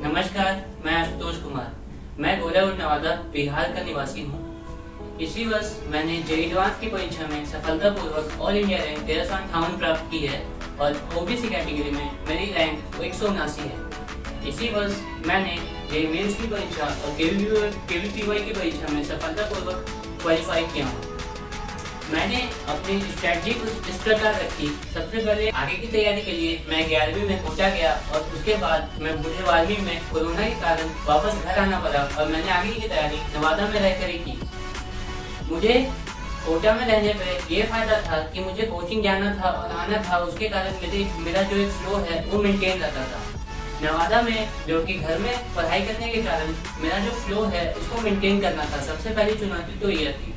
नमस्कार, मैं आशुतोष कुमार। मैं गोलाघाट नवादा बिहार का निवासी हूँ। इसी वर्ष मैंने जेईई एडवांस की परीक्षा में सफलतापूर्वक ऑल इंडिया रैंक 1358 प्राप्त की है और ओबीसी कैटेगरी में मेरी रैंक 179 है। इसी वर्ष मैंने जेईई मेंस की परीक्षा और केवीपीवाई की परीक्षा में सफलतापूर्वक क्वालिफाई किया हूँ। मैंने अपनी स्ट्रैटेजी कुछ इस प्रकार रखी। सबसे पहले आगे की तैयारी के लिए मैं 11वीं में कोटा गया और उसके बाद मैं बूढ़े 12वीं में कोरोना के कारण वापस घर आना पड़ा और मैंने आगे की तैयारी नवादा में रहकर ही की। मुझे कोटा में रहने पर यह फायदा था कि मुझे कोचिंग जाना था और आना था, उसके कारण मेरा जो एक फ्लो है वो मेंटेन रहता था। नवादा में जो कि घर में पढ़ाई करने के कारण मेरा जो फ्लो है उसको मेंटेन करना था। सबसे पहली चुनौती तो यह थी।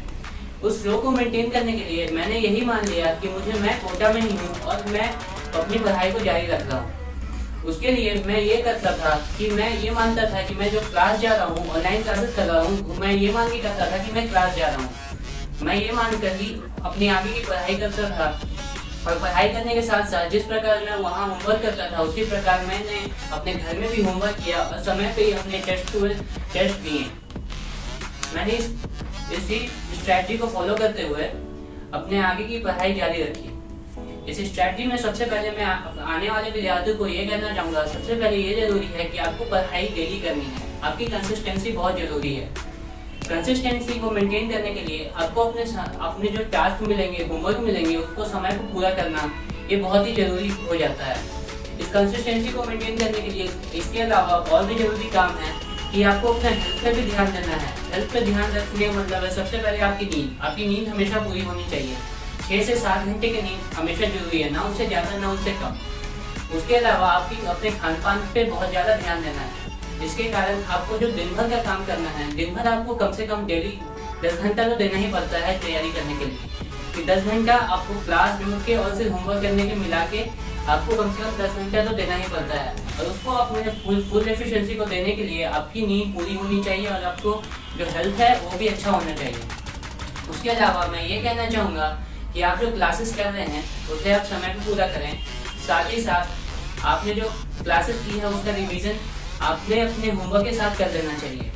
उस फ्लो को मेंटेन करने के लिए मैंने यही मान लिया कि मैं कोटा में ही हूँ और मैं अपनी पढ़ाई को जारी रख रहा हूँ। उसके लिए मैं ये करता था कि मैं ये मानता था कि मैं जो क्लास जा रहा हूँ, ऑनलाइन क्लासेस कर रहा हूँ, मैं ये मान के करता था कि मैं क्लास जा रहा हूँ। मैं ये मान कर ही अपनी आगे की पढ़ाई करता था और पढ़ाई करने के साथ साथ जिस प्रकार मैं वहाँ होमवर्क करता था उसी प्रकार मैंने अपने घर में भी होमवर्क किया और समय पे ही अपने टेस्ट दिए। मैंने इसी स्ट्रैटेजी को फॉलो करते हुए अपने आगे की पढ़ाई जारी रखी। इस स्ट्रैटेजी में सबसे पहले मैं आने वाले विद्यार्थियों को ये कहना चाहूँगा, सबसे पहले ये जरूरी है कि आपको पढ़ाई डेली करनी है। आपकी कंसिस्टेंसी बहुत जरूरी है। कंसिस्टेंसी को मेंटेन करने के लिए आपको अपने जो टास्क मिलेंगे, होमवर्क मिलेंगे, उसको समय पर पूरा करना ये बहुत ही जरूरी हो जाता है। इस कंसिस्टेंसी को मेंटेन करने के लिए इसके अलावा और भी जरूरी काम है कि आपको अपने हेल्थ पे भी ध्यान देना है। हेल्थ पे ध्यान रखने का मतलब है सबसे पहले आपकी नींद हमेशा पूरी होनी चाहिए। 6 से 7 घंटे की नींद हमेशा जरूरी है, ना उससे ज़्यादा ना उससे कम। उसके अलावा आपकी अपने खान पान पे बहुत ज़्यादा ध्यान देना है, जिसके कारण आपको जो दिन भर का काम करना है, दिन भर आपको कम से कम डेली 10 घंटा तो देना ही पड़ता है तैयारी करने के लिए। कि 10 घंटा आपको क्लास जोड़ के और फिर होमवर्क करने के मिला के आपको कम से कम 10 घंटा तो देना ही पड़ता है। और उसको अपने फुल एफिशिएंसी को देने के लिए आपकी नींद पूरी होनी चाहिए और आपको जो हेल्थ है वो भी अच्छा होना चाहिए। उसके अलावा मैं ये कहना चाहूँगा कि आप जो क्लासेस कर रहे हैं उसे आप समय पर पूरा करें। साथ ही साथ आपने जो क्लासेस की है उसका रिवीजन आपने अपने होमवर्क के साथ कर देना चाहिए।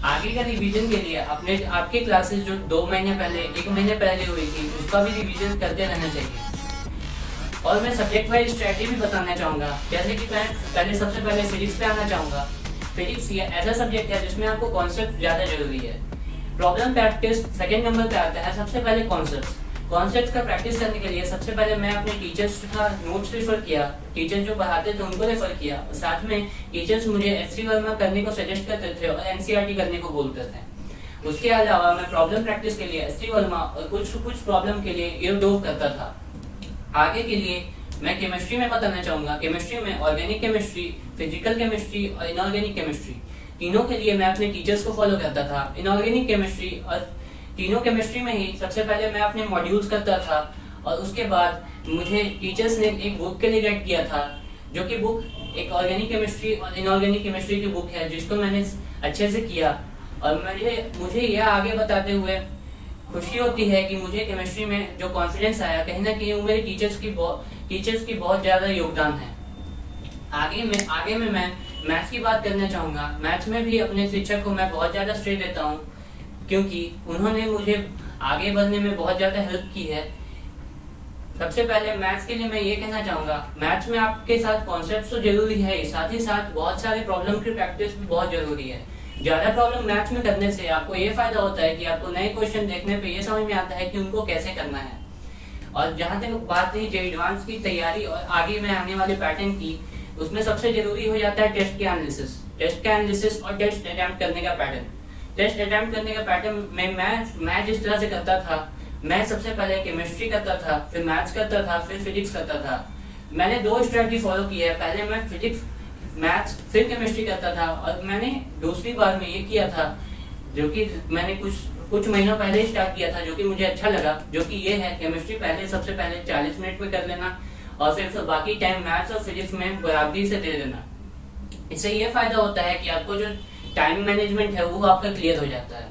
आगे का रिवीजन के लिए आपके क्लासेस जो 2 महीने पहले 1 महीने पहले हुई थी उसका भी रिवीजन करते रहना चाहिए। और मैं सब्जेक्ट वाइज स्ट्रैटेजी भी बताना चाहूँगा। जैसे कि मैं सबसे पहले फिजिक्स पे आना चाहूँगा। फिजिक्स ये ऐसा सब्जेक्ट है जिसमें आपको कॉन्सेप्ट ज़्यादा जरूरी है। प्रॉब्लम प्रैक्टिस सेकेंड नंबर पे आता है। सबसे पहले कॉन्सेप्ट का प्रैक्टिस करने के लिए सबसे पहले मैं अपने टीचर्स का नोट्स रेफर किया। टीचर्स जो पढ़ाते थे उनको रेफर किया और साथ में टीचर्स मुझे एससी वर्मा करने को सजेस्ट करते थे और एनसीईआरटी करने को बोलते थे। उसके अलावा मैं प्रॉब्लम प्रैक्टिस के लिए एससी वर्मा और कुछ प्रॉब्लम के लिए यूट्यूब करता था। आगे के लिए मैं केमिस्ट्री में बताना चाहूँगा। केमिस्ट्री में ऑर्गेनिक केमिस्ट्री, फिजिकल केमिस्ट्री और इनऑर्गेनिक केमिस्ट्री तीनों के लिए मैं अपने टीचर्स को फॉलो करता था। इनऑर्गेनिक केमिस्ट्री और तीनों केमिस्ट्री में ही सबसे पहले मैं अपने मॉड्यूल्स करता था और उसके बाद मुझे टीचर्स ने एक बुक के लिए गाइड किया था, जो कि बुक एक ऑर्गेनिक केमिस्ट्री और इनऑर्गेनिक केमिस्ट्री की बुक है, जिसको मैंने अच्छे से किया। और मुझे यह आगे बताते हुए खुशी होती है कि मुझे केमिस्ट्री में जो कॉन्फिडेंस आया, कहीं ना कहीं वो मेरे टीचर्स की बहुत ज़्यादा योगदान है। आगे में मैं मैथ्स की बात करना चाहूँगा। मैथ्स में भी अपने शिक्षक को मैं बहुत ज़्यादा श्रेय देता हूँ, क्योंकि उन्होंने मुझे आगे बढ़ने में बहुत ज़्यादा हेल्प की है। सबसे पहले मैथ्स के लिए मैं ये कहना चाहूँगा, मैथ्स में आपके साथ कॉन्सेप्ट तो जरूरी है, साथ ही साथ बहुत सारे प्रॉब्लम की प्रैक्टिस भी बहुत जरूरी है। ज़्यादा प्रॉब्लम मैथ्स में करने से आपको ये फायदा होता है कि आपको नए क्वेश्चन देखने पे ये समझ में आता है कि उनको कैसे करना है। और जहाँ तक बात रही जेईई एडवांस की तैयारी और आगे में आने वाले पैटर्न की, उसमें सबसे जरूरी हो जाता है टेस्ट का एनालिसिस और टेस्ट अटेम्प्ट करने का पैटर्न। टेस्ट अटेम्प्ट करने का पैटर्न में मैं जिस तरह से करता था, मैं सबसे पहले केमिस्ट्री करता था, फिर मैथ्स करता था, फिर फिजिक्स करता था। मैंने 2 स्ट्रैटेजी फॉलो की है। पहले मैं फिजिक्स मैथ्स फिर केमिस्ट्री करता था और मैंने दूसरी बार में ये किया था, जो कि मैंने कुछ महीनों पहले स्टार्ट किया था, जो कि मुझे अच्छा लगा, जो कि ये है केमिस्ट्री सबसे पहले 40 मिनट में कर लेना और फिर बाकी टाइम मैथ्स और फिजिक्स में बराबरी से दे देना। इससे ये फायदा होता है कि आपको जो टाइम मैनेजमेंट है वो आपका क्लियर हो जाता है।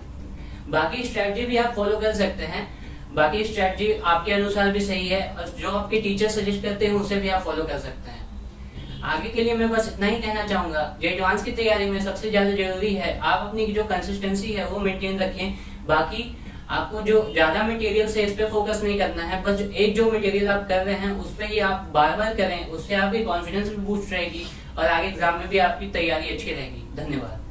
बाकी स्ट्रैटेजी भी आप फॉलो कर सकते हैं। बाकी स्ट्रैटेजी आपके अनुसार भी सही है और जो आपके टीचर सजेस्ट करते हैं उसे भी आप फॉलो कर सकते हैं। आगे के लिए मैं बस इतना ही कहना चाहूंगा, जे एडवांस की तैयारी में सबसे ज्यादा जरूरी है आप अपनी जो कंसिस्टेंसी है वो मेंटेन रखें। बाकी आपको जो ज्यादा मटेरियल से इस पे फोकस नहीं करना है, बस एक जो मटेरियल आप कर रहे हैं उस पे ही आप बार बार करें, उससे आपकी कॉन्फिडेंस भी बूस्ट रहेगी और आगे एग्जाम में भी आपकी तैयारी अच्छी रहेगी। धन्यवाद।